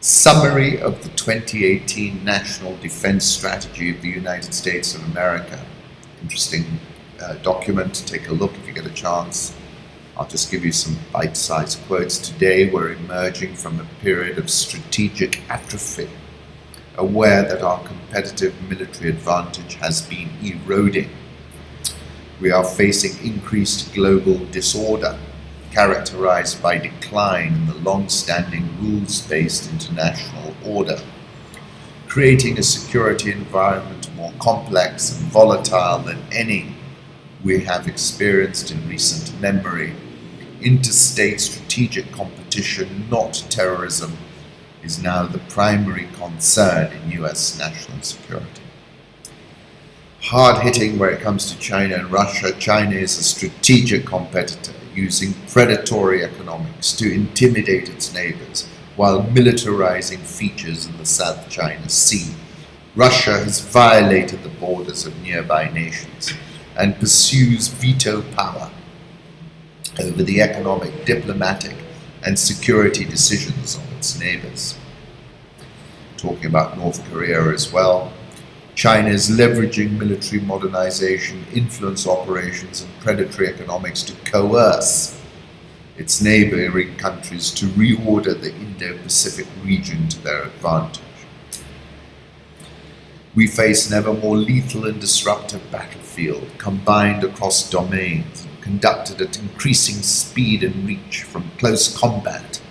Summary of the 2018 National Defense Strategy of the United States of America. Interesting document. Take a look if you get a chance. I'll just give you some bite-sized quotes. Today we're emerging from a period of strategic atrophy, aware that our competitive military advantage has been eroding. We are facing increased global disorder, characterized by decline in the long-standing rules-based international order, creating a security environment more complex and volatile than any we have experienced in recent memory. Interstate strategic competition, not terrorism, is now the primary concern in U.S. national security. Hard-hitting where it comes to China and Russia. China is a strategic competitor, using predatory economics to intimidate its neighbors while militarizing features in the South China Sea. Russia has violated the borders of nearby nations and pursues veto power over the economic, diplomatic, and security decisions of its neighbors. Talking about North Korea as well. China is leveraging military modernization, influence operations, and predatory economics to coerce its neighboring countries to reorder the Indo-Pacific region to their advantage. We face an ever more lethal and disruptive battlefield, combined across domains, conducted at increasing speed and reach from close combat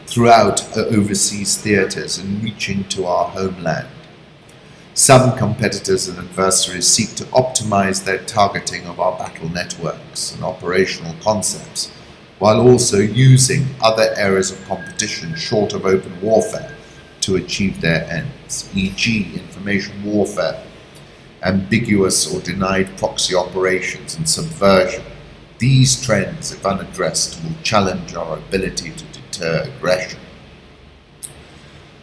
throughout overseas theaters and reaching to our homeland. Some competitors and adversaries seek to optimize their targeting of our battle networks and operational concepts, while also using other areas of competition short of open warfare to achieve their ends, e.g. information warfare, ambiguous or denied proxy operations, and subversion. These trends, if unaddressed, will challenge our ability to deter aggression.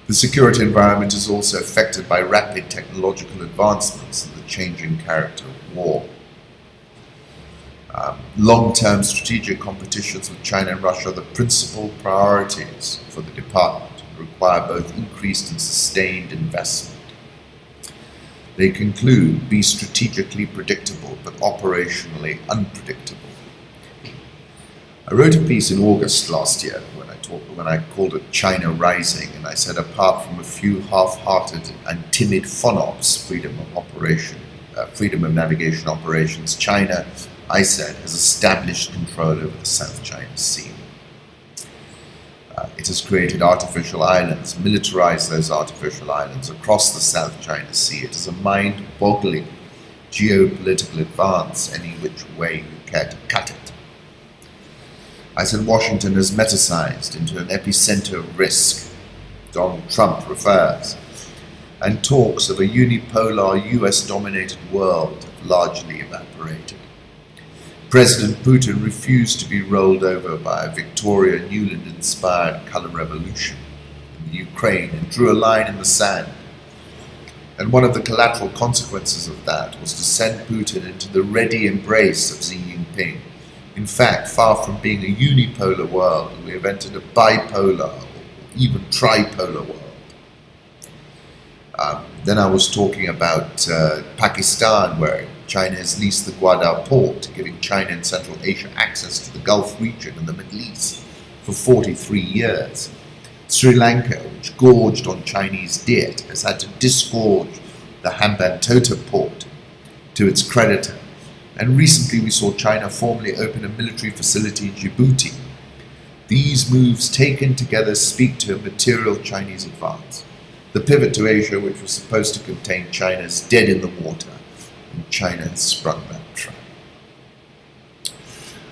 The security environment is also affected by rapid technological advancements and the changing character of war. Long-term strategic competitions with China and Russia are the principal priorities for the department and require both increased and sustained investment. They conclude, be strategically predictable but operationally unpredictable. I wrote a piece in August last year when I called it China Rising, and I said apart from a few half-hearted and timid FONOPs, freedom of navigation operations, China, I said, has established control over the South China Sea. It has created artificial islands, militarized those artificial islands across the South China Sea. It is a mind-boggling geopolitical advance any which way you care to cut it. I said Washington has metasized into an epicenter of risk. Donald Trump refers and talks of a unipolar US-dominated world have largely evaporated. President Putin refused to be rolled over by a Victoria Nuland-inspired color revolution in the Ukraine and drew a line in the sand. And one of the collateral consequences of that was to send Putin into the ready embrace of Xi Jinping. In fact, far from being a unipolar world, we have entered a bipolar or even tripolar world. Then I was talking about Pakistan, where China has leased the Gwadar port, giving China and Central Asia access to the Gulf region and the Middle East for 43 years. Sri Lanka, which gorged on Chinese debt, has had to disgorge the Hambantota port to its creditor. And recently we saw China formally open a military facility in Djibouti. These moves taken together speak to a material Chinese advance. The pivot to Asia, which was supposed to contain China, is dead in the water, and China has sprung that trap.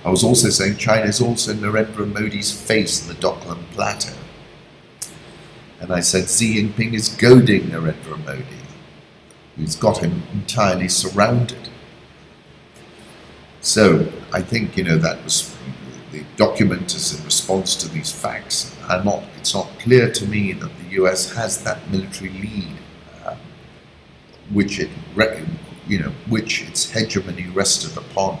I was also saying China is also Narendra Modi's face in the Dockland Plateau. And I said Xi Jinping is goading Narendra Modi, who's got him entirely surrounded. So I think, that was the document is in response to these facts. It's not clear to me that the US has that military lead, which its hegemony rested upon.